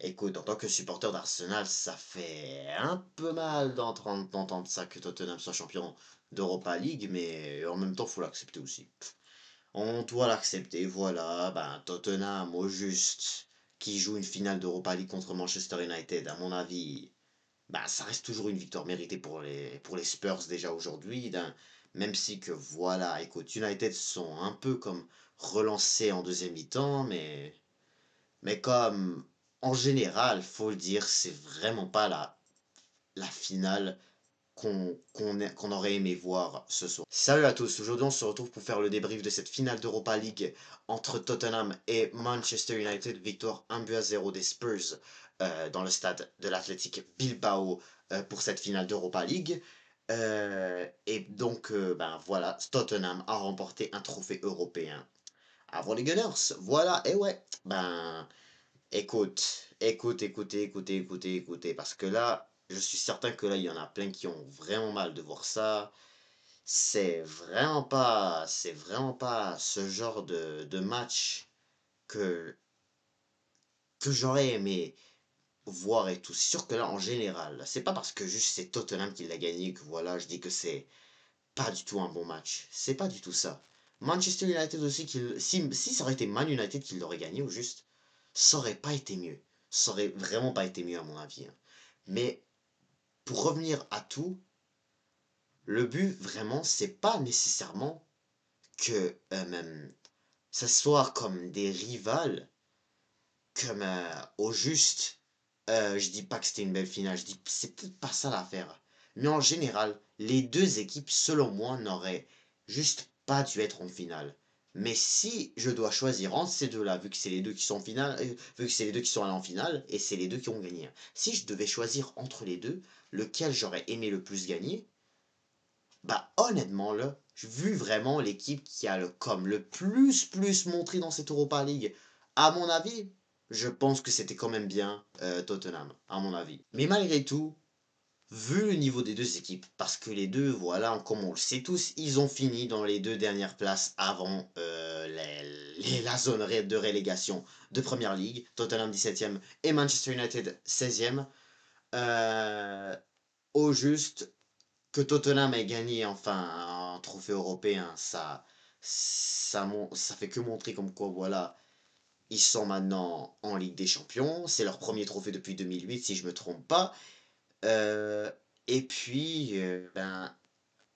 Écoute, en tant que supporter d'Arsenal, ça fait un peu mal d'entendre ça que Tottenham soit champion d'Europa League, mais en même temps, faut l'accepter aussi. On doit l'accepter, voilà. Ben, Tottenham, au juste, qui joue une finale d'Europa League contre Manchester United, à mon avis, ben, ça reste toujours une victoire méritée pour les Spurs déjà aujourd'hui. Même si que, voilà, écoute, United sont un peu comme relancés en deuxième mi-temps, mais comme en général, faut le dire, c'est vraiment pas la finale qu'on aurait aimé voir ce soir. Salut à tous, aujourd'hui on se retrouve pour faire le débrief de cette finale d'Europa League entre Tottenham et Manchester United, victoire 1-0 des Spurs dans le stade de l'Athletic Bilbao pour cette finale d'Europa League. Et donc, ben voilà, Tottenham a remporté un trophée européen. Avant les Gunners, voilà, et ouais, ben écoutez, parce que là, je suis certain que là, il y en a plein qui ont vraiment mal de voir ça. C'est vraiment pas ce genre de match que, que j'aurais aimé voir et tout. C'est sûr que là, en général, c'est pas parce que juste c'est Tottenham qui l'a gagné que voilà, je dis que c'est pas du tout un bon match. C'est pas du tout ça. Manchester United aussi, si ça aurait été Man United qui l'aurait gagné au juste, ça aurait pas été mieux. Ça aurait vraiment pas été mieux à mon avis, hein. Mais pour revenir à tout, le but vraiment, c'est pas nécessairement que ça soit comme des rivales, comme au juste. Je dis pas que c'était une belle finale, je dis c'est peut-être pas ça l'affaire. Mais en général, les deux équipes, selon moi, n'auraient juste pas dû être en finale. Mais si je dois choisir entre ces deux-là, vu que c'est les deux qui sont en finale, vu que c'est les deux qui sont allés en finale, et c'est les deux qui ont gagné, si je devais choisir entre les deux, lequel j'aurais aimé le plus gagner, bah honnêtement là, vu vraiment l'équipe qui a comme le plus montré dans cette Europa League, à mon avis, je pense que c'était quand même bien Tottenham, à mon avis. Mais malgré tout, vu le niveau des deux équipes, parce que les deux, voilà, comme on le sait tous, ils ont fini dans les deux dernières places avant la zone de relégation de Première Ligue, Tottenham 17e et Manchester United 16e. Euh, au juste, que Tottenham ait gagné enfin un trophée européen, ça fait que montrer comme quoi, voilà, ils sont maintenant en Ligue des Champions. C'est leur premier trophée depuis 2008, si je me trompe pas. Euh, et puis, ben,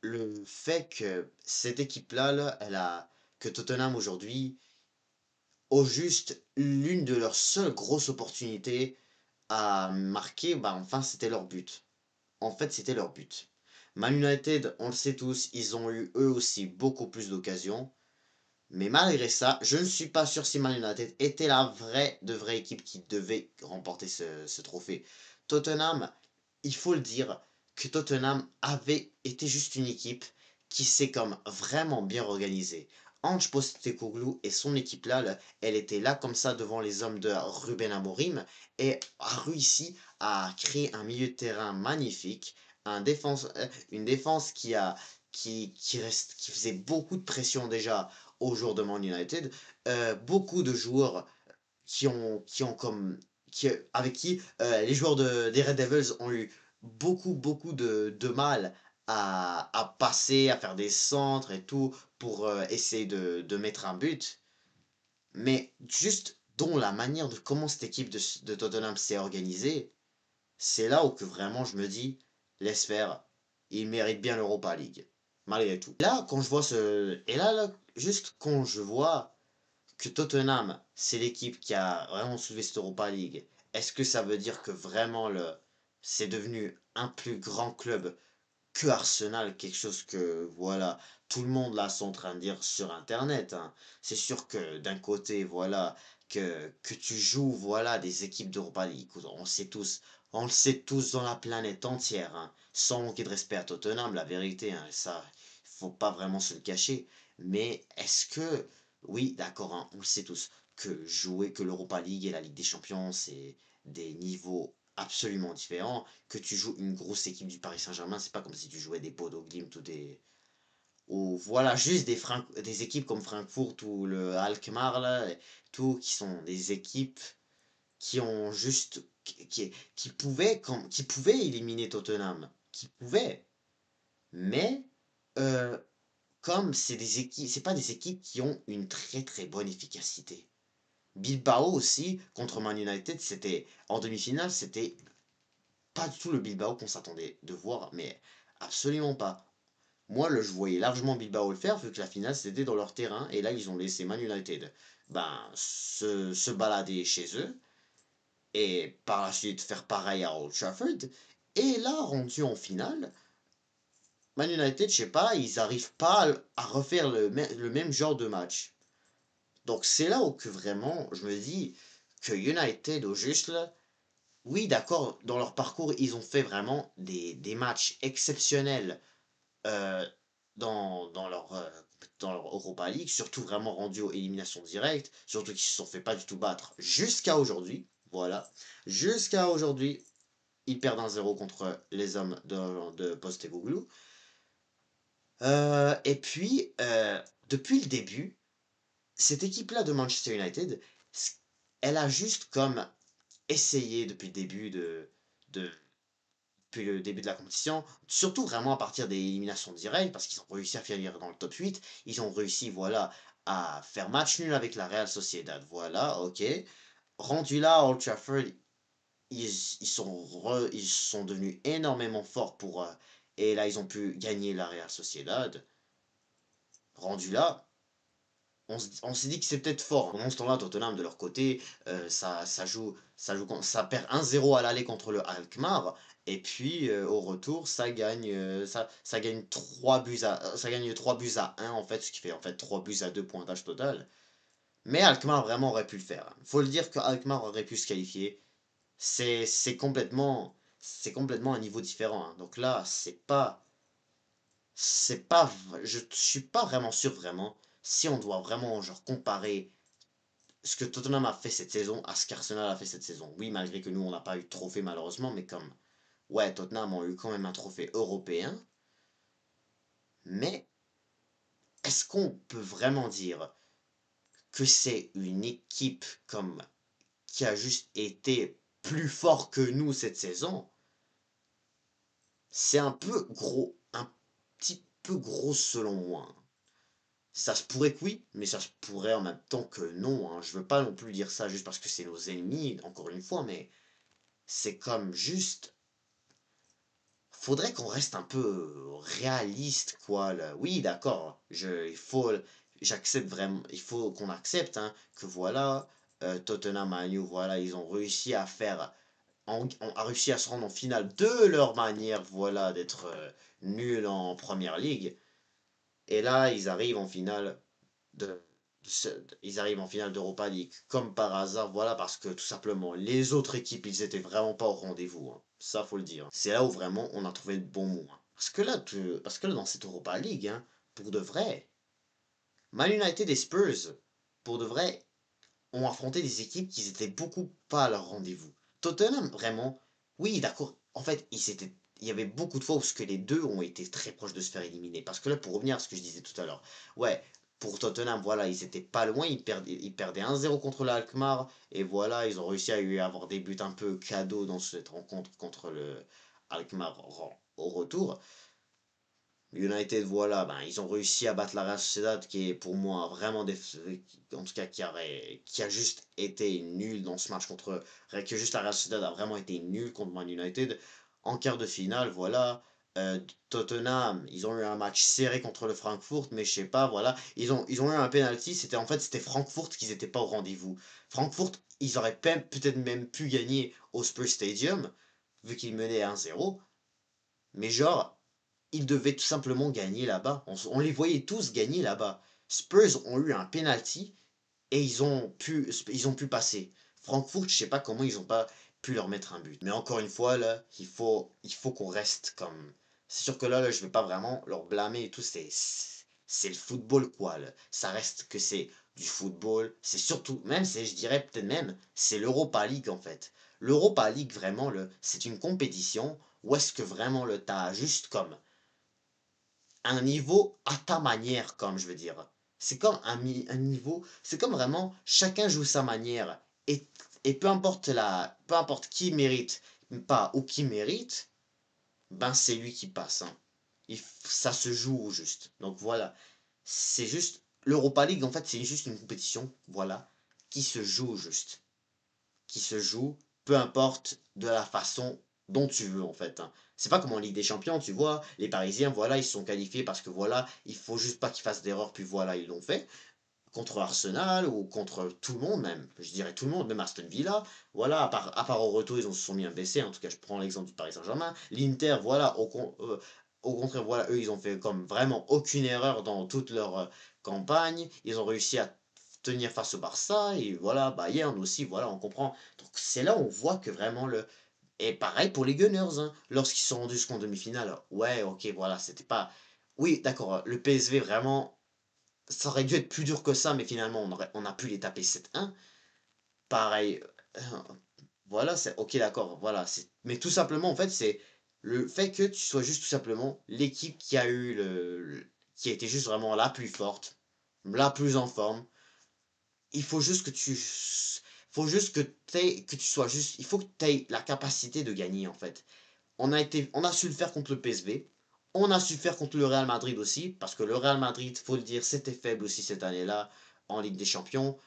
le fait que cette équipe-là, là, que Tottenham aujourd'hui, au juste, l'une de leurs seules grosses opportunités à marquer, bah, enfin, c'était leur but. En fait, c'était leur but. Man United, on le sait tous, ils ont eu eux aussi beaucoup plus d'occasions. Mais malgré ça, je ne suis pas sûr si Man United était vraie équipe qui devait remporter ce trophée. Tottenham, il faut le dire, que Tottenham avait été juste une équipe qui s'est comme vraiment bien organisée. Ange Postecoglou et son équipe là, elle était là comme ça devant les hommes de Ruben Amorim et a réussi à créer un milieu de terrain magnifique, une défense qui faisait beaucoup de pression déjà aux joueurs de Man United, beaucoup de joueurs qui ont comme avec qui les joueurs des Red Devils ont eu beaucoup de mal à passer, à faire des centres et tout pour essayer de mettre un but. Mais juste dont la manière de comment cette équipe de Tottenham s'est organisée, c'est là où que vraiment je me dis, laisse faire, il mérite bien l'Europa League, malgré tout. Là, quand je vois juste quand je vois que Tottenham, c'est l'équipe qui a vraiment soulevé cette Europa League, est-ce que ça veut dire que vraiment c'est devenu un plus grand club que Arsenal, quelque chose que, voilà, tout le monde là sont en train de dire sur Internet, hein. C'est sûr que d'un côté, voilà, que tu joues, voilà, des équipes d'Europa League, écoute, on le sait tous dans la planète entière, hein, sans manquer de respect à Tottenham, la vérité, hein, ça, faut pas vraiment se le cacher. Mais est-ce que, oui, d'accord, hein, on le sait tous, que l'Europa League et la Ligue des Champions, c'est des niveaux absolument différents. Que tu joues une grosse équipe du Paris Saint-Germain, c'est pas comme si tu jouais des Bodo Glimt ou voilà, juste des équipes comme Francfort ou le Alkmaar, là, tout, qui sont des équipes qui ont juste qui pouvaient éliminer Tottenham, qui pouvaient. Mais comme c'est pas des équipes qui ont une très très bonne efficacité. Bilbao aussi contre Man United, c'était en demi-finale, c'était pas du tout le Bilbao qu'on s'attendait de voir, mais absolument pas. Moi, je voyais largement Bilbao le faire, vu que la finale c'était dans leur terrain, et là ils ont laissé Man United se balader chez eux, et par la suite faire pareil à Old Trafford. Et là, rendu en finale, Man United, je sais pas, ils arrivent pas à refaire le même genre de match. Donc c'est là où que vraiment, je me dis que United, au juste là, oui, d'accord, dans leur parcours, ils ont fait vraiment des matchs exceptionnels euh, dans leur Europa League, surtout vraiment rendus aux éliminations directes, surtout qu'ils se sont fait pas du tout battre jusqu'à aujourd'hui. Voilà. Jusqu'à aujourd'hui, ils perdent 1-0 contre les hommes de Postecoglou. Et puis, depuis le début, cette équipe-là de Manchester United, elle a juste comme essayé de, depuis le début de la compétition, surtout vraiment à partir des éliminations directes, parce qu'ils ont réussi à finir dans le top 8, ils ont réussi, voilà, à faire match nul avec la Real Sociedad, voilà, ok. Rendu là à Old Trafford, ils sont devenus énormément forts et là, ils ont pu gagner la Real Sociedad. Rendu là, on s'est dit que c'est peut-être fort. Pendant ce temps-là, Tottenham, de leur côté, ça perd 1-0 à l'aller contre le Alkmaar. Et puis, au retour, ça gagne 3 buts à 1, en fait, ce qui fait en fait 3 buts à 2 pointage total. Mais Alkmaar vraiment aurait pu le faire. Faut le dire que Alkmaar aurait pu se qualifier. C'est complètement un niveau différent, hein. Donc là, je suis pas vraiment sûr vraiment si on doit vraiment genre comparer ce que Tottenham a fait cette saison à ce qu'Arsenal a fait cette saison. Oui, malgré que nous on n'a pas eu de trophée malheureusement, mais comme ouais, Tottenham a eu quand même un trophée européen, mais est-ce qu'on peut vraiment dire que c'est une équipe comme qui a juste été plus fort que nous cette saison? C'est un peu gros, un petit peu gros selon moi. Ça se pourrait que oui, mais ça se pourrait en même temps que non, hein. Je veux pas non plus dire ça juste parce que c'est nos ennemis, encore une fois, mais c'est comme juste. Faudrait qu'on reste un peu réaliste, quoi. Là. Oui, d'accord, j'accepte vraiment, il faut qu'on accepte hein, que voilà, Tottenham Man U, voilà, ils ont réussi à faire, a réussi à se rendre en finale de leur manière, voilà, d'être nuls en première ligue. Et là, de, ils arrivent en finale d'Europa League, comme par hasard, voilà, parce que tout simplement, les autres équipes, ils étaient vraiment pas au rendez-vous, hein. Ça, faut le dire. C'est là où vraiment on a trouvé le bon mot, hein. Parce que là, dans cette Europa League, hein, pour de vrai, Man United et Spurs, pour de vrai, ont affronté des équipes qui étaient beaucoup pas à leur rendez-vous. Tottenham, vraiment, oui, d'accord, en fait, il y avait beaucoup de fois où ce que les deux ont été très proches de se faire éliminer. Parce que là, pour revenir à ce que je disais tout à l'heure, ouais, pour Tottenham, voilà, ils étaient pas loin, ils perdaient 1-0 contre le Alkmaar, et voilà, ils ont réussi à avoir des buts un peu cadeaux dans cette rencontre contre le Alkmaar au retour. United, voilà, ben, ils ont réussi à battre la Real Sociedad, qui est pour moi vraiment en tout cas qui a juste été nul dans ce match que juste la Real Sociedad a vraiment été nul contre Man United. En quart de finale, voilà, Tottenham, ils ont eu un match serré contre le Francfort, mais je sais pas, voilà, ils ont eu un penalty, c'était Francfort qui n'étaient pas au rendez-vous. Francfort, ils auraient peut-être même pu gagner au Spurs Stadium, vu qu'ils menaient 1-0, mais genre, ils devaient tout simplement gagner là-bas. On les voyait tous gagner là-bas. Spurs ont eu un penalty et ils ont pu passer. Francfort, je sais pas comment ils ont pas pu leur mettre un but. Mais encore une fois, là, il faut qu'on reste comme. C'est sûr que là, je vais pas vraiment leur blâmer et tout. C'est le football, quoi. Là. Ça reste que c'est du football. C'est surtout, même, je dirais peut-être même, c'est l'Europa League en fait. L'Europa League, vraiment, c'est une compétition où est-ce que vraiment le t'as juste comme un niveau à ta manière, comme je veux dire. C'est comme un niveau, c'est comme vraiment chacun joue sa manière. Et, et peu importe qui mérite pas ou qui mérite, ben c'est lui qui passe, hein. Ça se joue au juste. Donc voilà, c'est juste l'Europa League en fait, c'est juste une compétition, voilà, qui se joue au juste, qui se joue, peu importe de la façon dont tu veux en fait, hein. C'est pas comme en Ligue des Champions, tu vois, les Parisiens, voilà, ils se sont qualifiés parce que voilà, il faut juste pas qu'ils fassent d'erreur, puis voilà, ils l'ont fait contre Arsenal ou contre tout le monde même, je dirais tout le monde, même Aston Villa, voilà, à part au retour, se sont mis un baissé, en tout cas je prends l'exemple du Paris Saint-Germain, l'Inter, voilà, au contraire, voilà, eux ils ont fait comme vraiment aucune erreur dans toute leur campagne, ils ont réussi à tenir face au Barça, et voilà, Bayern aussi, voilà, on comprend, donc c'est là où on voit que vraiment et pareil pour les Gunners, hein, lorsqu'ils sont rendus jusqu'en demi-finale, ouais, ok, voilà, c'était pas... Oui, d'accord, le PSV vraiment ça aurait dû être plus dur que ça, mais finalement, on a pu les taper 7-1. Pareil, euh, voilà, c'est ok, d'accord, voilà. Mais tout simplement, en fait, c'est le fait que tu sois juste tout simplement l'équipe qui a eu qui a été juste vraiment la plus forte, la plus en forme. Il faut juste que tu. Faut juste que tu sois juste. Il faut que tu aies la capacité de gagner, en fait. On a su le faire contre le PSV. On a su faire contre le Real Madrid aussi, parce que le Real Madrid, faut le dire, c'était faible aussi cette année-là en Ligue des Champions.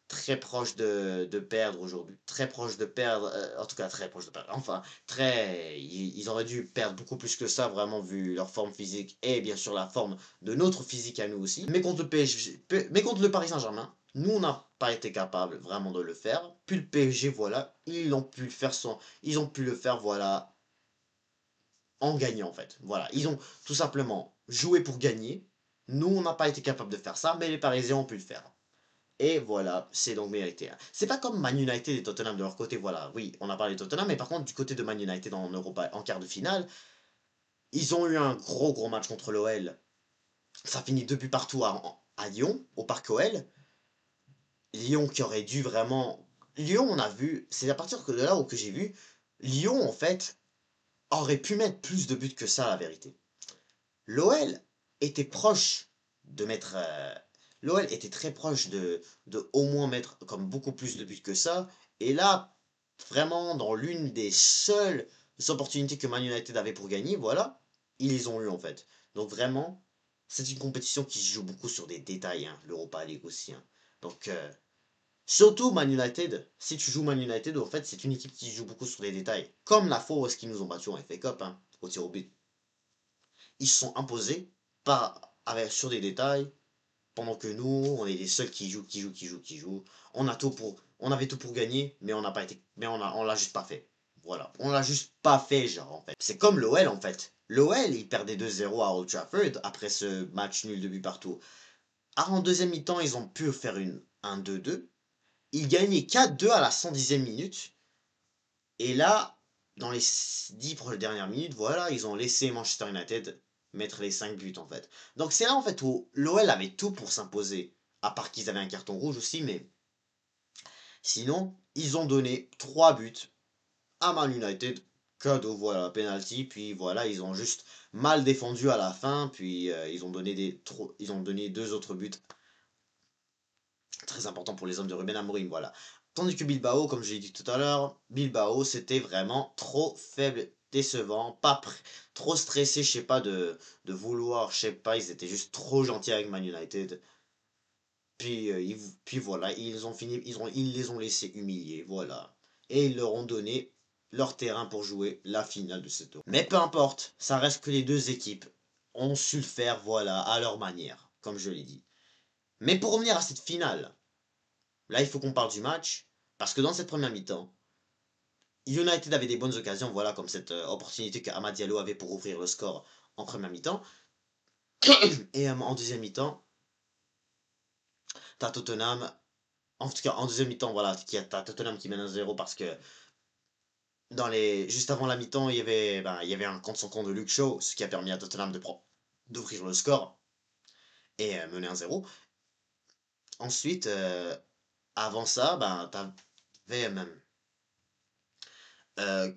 Très proche de perdre aujourd'hui. Très proche de perdre, en tout cas très proche de perdre. Enfin, ils auraient dû perdre beaucoup plus que ça, vraiment, vu leur forme physique et bien sûr la forme de notre physique à nous aussi. Mais contre le PSG, mais contre le Paris Saint-Germain, nous, on n'a pas été capable vraiment de le faire. Puis le PSG, voilà, ils ont pu le faire, voilà, en gagnant en fait. Voilà, ils ont tout simplement joué pour gagner. Nous, on n'a pas été capable de faire ça, mais les Parisiens ont pu le faire. Et voilà, c'est donc mérité, hein. C'est pas comme Man United et Tottenham de leur côté, voilà. Oui, on a parlé de Tottenham, mais par contre, du côté de Man United en Europa, en quart de finale, ils ont eu un gros match contre l'OL. Ça finit 2 buts partout à Lyon, au Parc OL. Lyon qui aurait dû vraiment. Lyon, on a vu, c'est à partir de là où que j'ai vu, Lyon en fait aurait pu mettre plus de buts que ça, la vérité. L'OL était proche de mettre. L'OL était très proche de au moins mettre comme beaucoup plus de buts que ça. Et là, vraiment, dans l'une des seules opportunités que Man United avait pour gagner, voilà, ils les ont eu en fait. Donc vraiment, c'est une compétition qui se joue beaucoup sur des détails, hein, l'Europa League aussi, hein. Donc, surtout Man United, si tu joues Man United, en fait, c'est une équipe qui joue beaucoup sur des détails. Comme la fois où est-ce qu'ils nous ont battus en FA Cup, hein, au tir au but. Ils se sont imposés sur des détails, pendant que nous, on est les seuls qui jouent. On avait tout pour gagner, mais on n'a pas été, mais on l'a juste pas fait. Voilà, on l'a juste pas fait, genre en fait. C'est comme l'OL en fait. L'OL, il perdait 2-0 à Old Trafford après ce match nul de but partout. En deuxième mi-temps, ils ont pu faire un 2-2. Ils gagnaient 4-2 à la 110e minute. Et là, dans les 10 dernières minutes, voilà, ils ont laissé Manchester United mettre les 5 buts en fait. Donc c'est là en fait où l'OL avait tout pour s'imposer. À part qu'ils avaient un carton rouge aussi, mais sinon, ils ont donné 3 buts à Man United. Cadeau, voilà, penalty. Puis voilà, ils ont juste mal défendu à la fin. Puis ils ont donné 2 autres buts très importants pour les hommes de Ruben Amorim, voilà. Tandis que Bilbao, comme j'ai dit tout à l'heure, Bilbao c'était vraiment trop faible, décevant, trop stressé, je sais pas, de vouloir, je sais pas, ils étaient juste trop gentils avec Man United. Puis voilà, ils les ont laissés humilier, voilà. Et ils leur ont donné leur terrain pour jouer la finale de cette Euro. Mais peu importe, ça reste que les deux équipes ont su le faire, voilà, à leur manière, comme je l'ai dit. Mais pour revenir à cette finale, là, il faut qu'on parle du match, parce que dans cette première mi-temps, United avait des bonnes occasions, voilà, comme cette opportunité que Amad Diallo avait pour ouvrir le score en première mi-temps. Et en deuxième mi-temps, t'as Tottenham, en tout cas en deuxième mi-temps, voilà, t'as Tottenham qui mène 1-0 parce que juste avant la mi-temps, il y avait un contre son compte de Luke Shaw, ce qui a permis à Tottenham d'ouvrir le score et mener 1-0. Ensuite, avant ça, t'avais même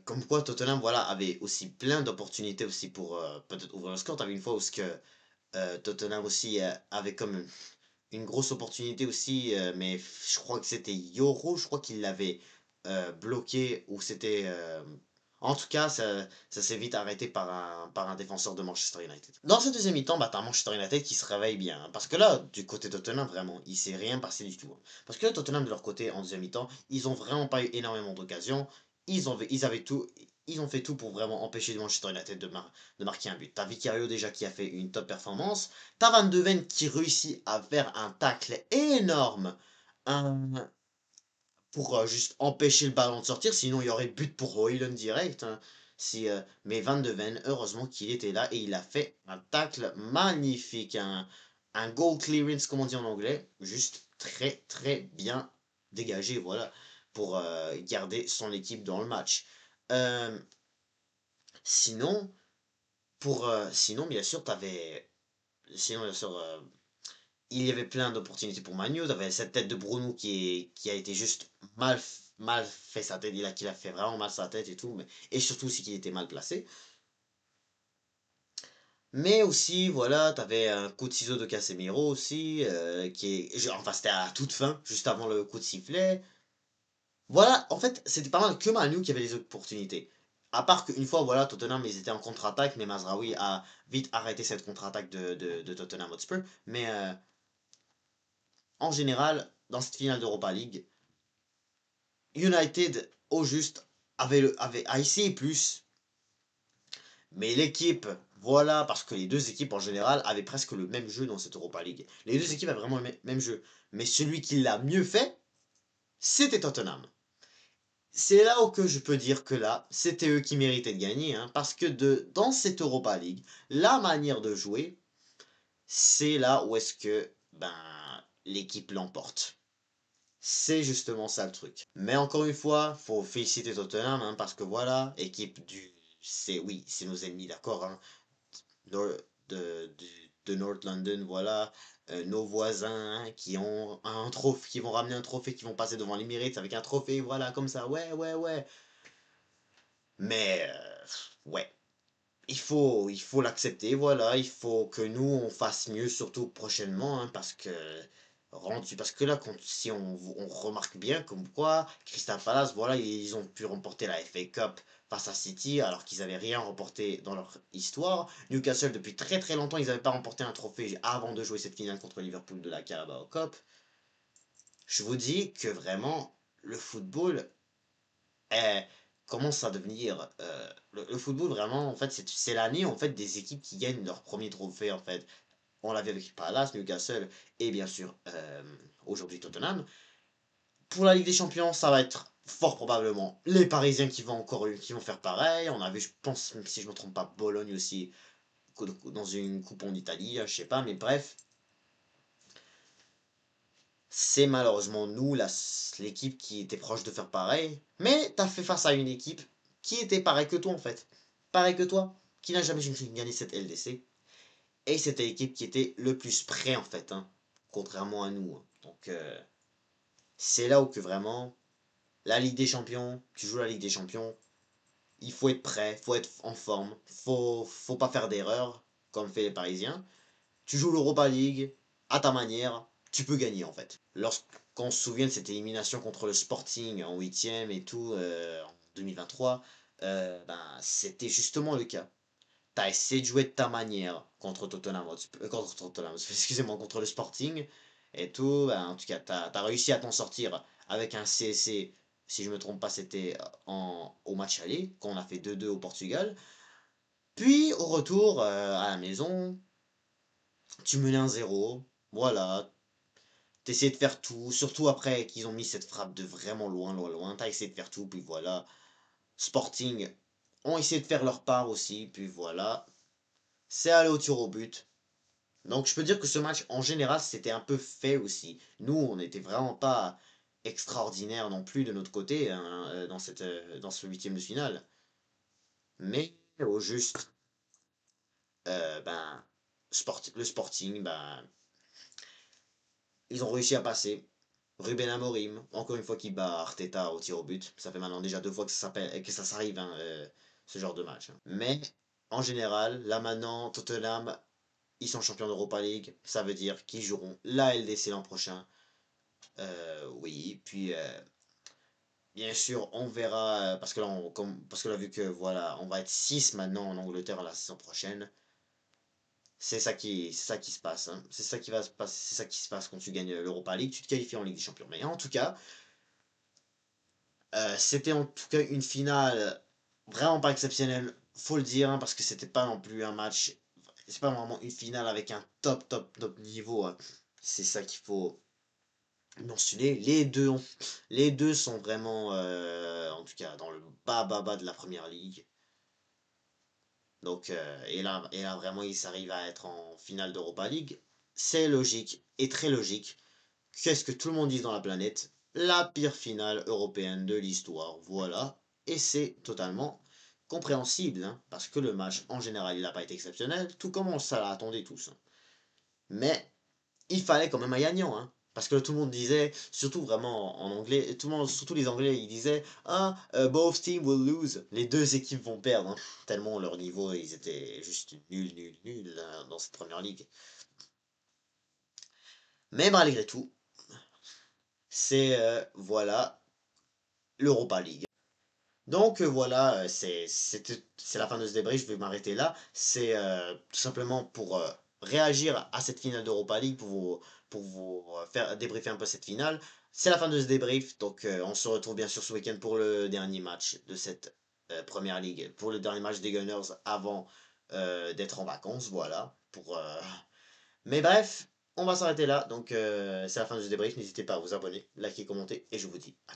comme quoi Tottenham voilà, avait aussi plein d'opportunités aussi pour peut-être ouvrir le score. T'avais une fois où Tottenham aussi avait comme une grosse opportunité aussi, mais je crois que c'était Yoro, je crois qu'il l'avait bloqué, ou c'était... en tout cas, ça s'est vite arrêté par un défenseur de Manchester United. Dans ce deuxième mi-temps, bah, t'as Manchester United qui se réveille bien, hein, parce que là, du côté de Tottenham, vraiment, il s'est rien passé du tout, hein. Parce que Tottenham, de leur côté, en deuxième mi-temps, ils ont vraiment pas eu énormément d'occasions. Ils avaient tout, ils ont fait tout pour vraiment empêcher Manchester United de marquer un but. T'as Vicario déjà qui a fait une top performance. T'as Van de Ven qui réussit à faire un tacle énorme, un- pour juste empêcher le ballon de sortir, sinon il y aurait but pour Højlund direct, hein. Si, mais Van de Ven, heureusement qu'il était là et il a fait un tacle magnifique, un goal clearance comme on dit en anglais, juste très très bien dégagé, voilà, pour garder son équipe dans le match. Euh, sinon, sinon bien sûr, sinon bien sûr, il y avait plein d'opportunités pour Manu. T'avais cette tête de Bruno qui a été juste mal fait sa tête. Qu'il a fait vraiment mal sa tête et tout. Et surtout aussi qu'il était mal placé. Mais aussi, voilà, t'avais un coup de ciseau de Casemiro aussi. Enfin, c'était à la toute fin, juste avant le coup de sifflet. Voilà, en fait, c'était pas mal que Manu qui avait les opportunités. À part qu'une fois, voilà, Tottenham, ils étaient en contre-attaque, mais Mazraoui a vite arrêté cette contre-attaque de Tottenham Hotspur. Mais en général, dans cette finale d'Europa League, United, au juste, a essayé plus, mais l'équipe, voilà, parce que les deux équipes en général avaient presque le même jeu dans cette Europa League. Les deux équipes avaient vraiment le même jeu. Mais celui qui l'a mieux fait, c'était Tottenham. C'est là où que je peux dire que là, c'était eux qui méritaient de gagner, hein, parce que dans cette Europa League, la manière de jouer, c'est là où est-ce que l'équipe l'emporte. C'est justement ça le truc. Mais encore une fois, faut féliciter Tottenham, hein, parce que voilà, équipe du... Oui, c'est nos ennemis, d'accord, hein, Nor- de North London, voilà, nos voisins, hein, qui ont un trophée, qui vont ramener un trophée, qui vont passer devant l'Emirates avec un trophée, voilà, comme ça, ouais, ouais, ouais. Mais, ouais, il faut l'accepter, voilà, il faut que nous, on fasse mieux, surtout prochainement, hein, parce que là, si on remarque bien, comme quoi, Crystal Palace, voilà, ils ont pu remporter la FA Cup face à City, alors qu'ils n'avaient rien remporté dans leur histoire. Newcastle, depuis très très longtemps, ils n'avaient pas remporté un trophée avant de jouer cette finale contre Liverpool de la Carabao Cup. Je vous dis que vraiment, le football commence à devenir le football vraiment en fait c'est l'année en fait des équipes qui gagnent leur premier trophée en fait. On l'avait avec Palace, Newcastle et bien sûr aujourd'hui Tottenham. Pour la Ligue des Champions, ça va être fort probablement les Parisiens qui vont faire pareil. On avait, je pense, même si je me trompe pas, Bologne aussi dans une coupe en Italie, je sais pas, mais bref, c'est malheureusement nous, l'équipe qui était proche de faire pareil. Mais t'as fait face à une équipe qui était pareil que toi en fait. Pareil que toi, qui n'a jamais gagné cette LDC. Et c'était l'équipe qui était le plus près en fait, hein, contrairement à nous, hein. Donc c'est là où que vraiment, la Ligue des Champions, tu joues la Ligue des Champions, il faut être prêt, faut être en forme, faut pas faire d'erreurs, comme fait les Parisiens. Tu joues l'Europa League à ta manière, tu peux gagner en fait. Lorsqu'on se souvient de cette élimination contre le Sporting en huitième et tout, en 2023, c'était justement le cas. T'as essayé de jouer de ta manière contre excusez-moi, contre le Sporting et tout. En tout cas, t'as réussi à t'en sortir avec un CSC, si je me trompe pas, c'était au match aller, quand on a fait 2-2 au Portugal. Puis, au retour, à la maison, tu menais un 0. Voilà, t'essayais de faire tout, surtout après qu'ils ont mis cette frappe de vraiment loin, loin, loin. T'as essayé de faire tout, puis voilà. Sporting ont essayé de faire leur part aussi, puis voilà. C'est allé au tir au but. Donc je peux dire que ce match, en général, c'était un peu fait aussi. Nous, on n'était vraiment pas extraordinaire non plus de notre côté, hein, dans ce huitième de finale. Mais au juste, euh, ben, le Sporting, ils ont réussi à passer. Ruben Amorim, encore une fois, qui bat Arteta au tir au but. Ça fait maintenant déjà deux fois que ça s'arrive, hein, ce genre de match, hein. Mais en général, là maintenant, Tottenham ils sont champions d'Europa League, ça veut dire qu'ils joueront la LDC l'an prochain. Oui, puis bien sûr, on verra, parce que là, parce que là, vu que voilà, on va être 6 maintenant en Angleterre la saison prochaine, c'est ça qui se passe, hein. C'est ça qui va se passer, c'est ça qui se passe quand tu gagnes l'Europa League, tu te qualifies en Ligue des Champions. Mais en tout cas, c'était en tout cas une finale vraiment pas exceptionnelle, faut le dire, hein, parce que c'était pas non plus un match, c'est pas vraiment une finale avec un top niveau, hein. C'est ça qu'il faut mentionner. Les deux sont vraiment, en tout cas, dans le bas de la première ligue. Donc, et là, vraiment, ils arrivent à être en finale d'Europa League. C'est logique, et très logique. Qu'est-ce que tout le monde dit dans la planète? La pire finale européenne de l'histoire, voilà. Et c'est totalement compréhensible, hein, parce que le match, en général, il n'a pas été exceptionnel, tout comme on ça l'attendait tous, hein. Mais il fallait quand même un gagnant, hein. Parce que tout le monde disait, surtout vraiment en anglais, tout le monde, surtout les Anglais, ils disaient ah, both teams will lose. Les deux équipes vont perdre, hein. Tellement leur niveau, ils étaient juste nuls dans cette première ligue. Mais malgré tout, c'est voilà l'Europa League. Donc voilà, c'est la fin de ce débrief, je vais m'arrêter là. C'est tout simplement pour réagir à cette finale d'Europa League, pour vous faire débriefer un peu cette finale. C'est la fin de ce débrief, donc on se retrouve bien sûr ce week-end pour le dernier match de cette première ligue, pour le dernier match des Gunners avant d'être en vacances, voilà. Mais bref, on va s'arrêter là, donc c'est la fin de ce débrief. N'hésitez pas à vous abonner, liker, commenter, et je vous dis à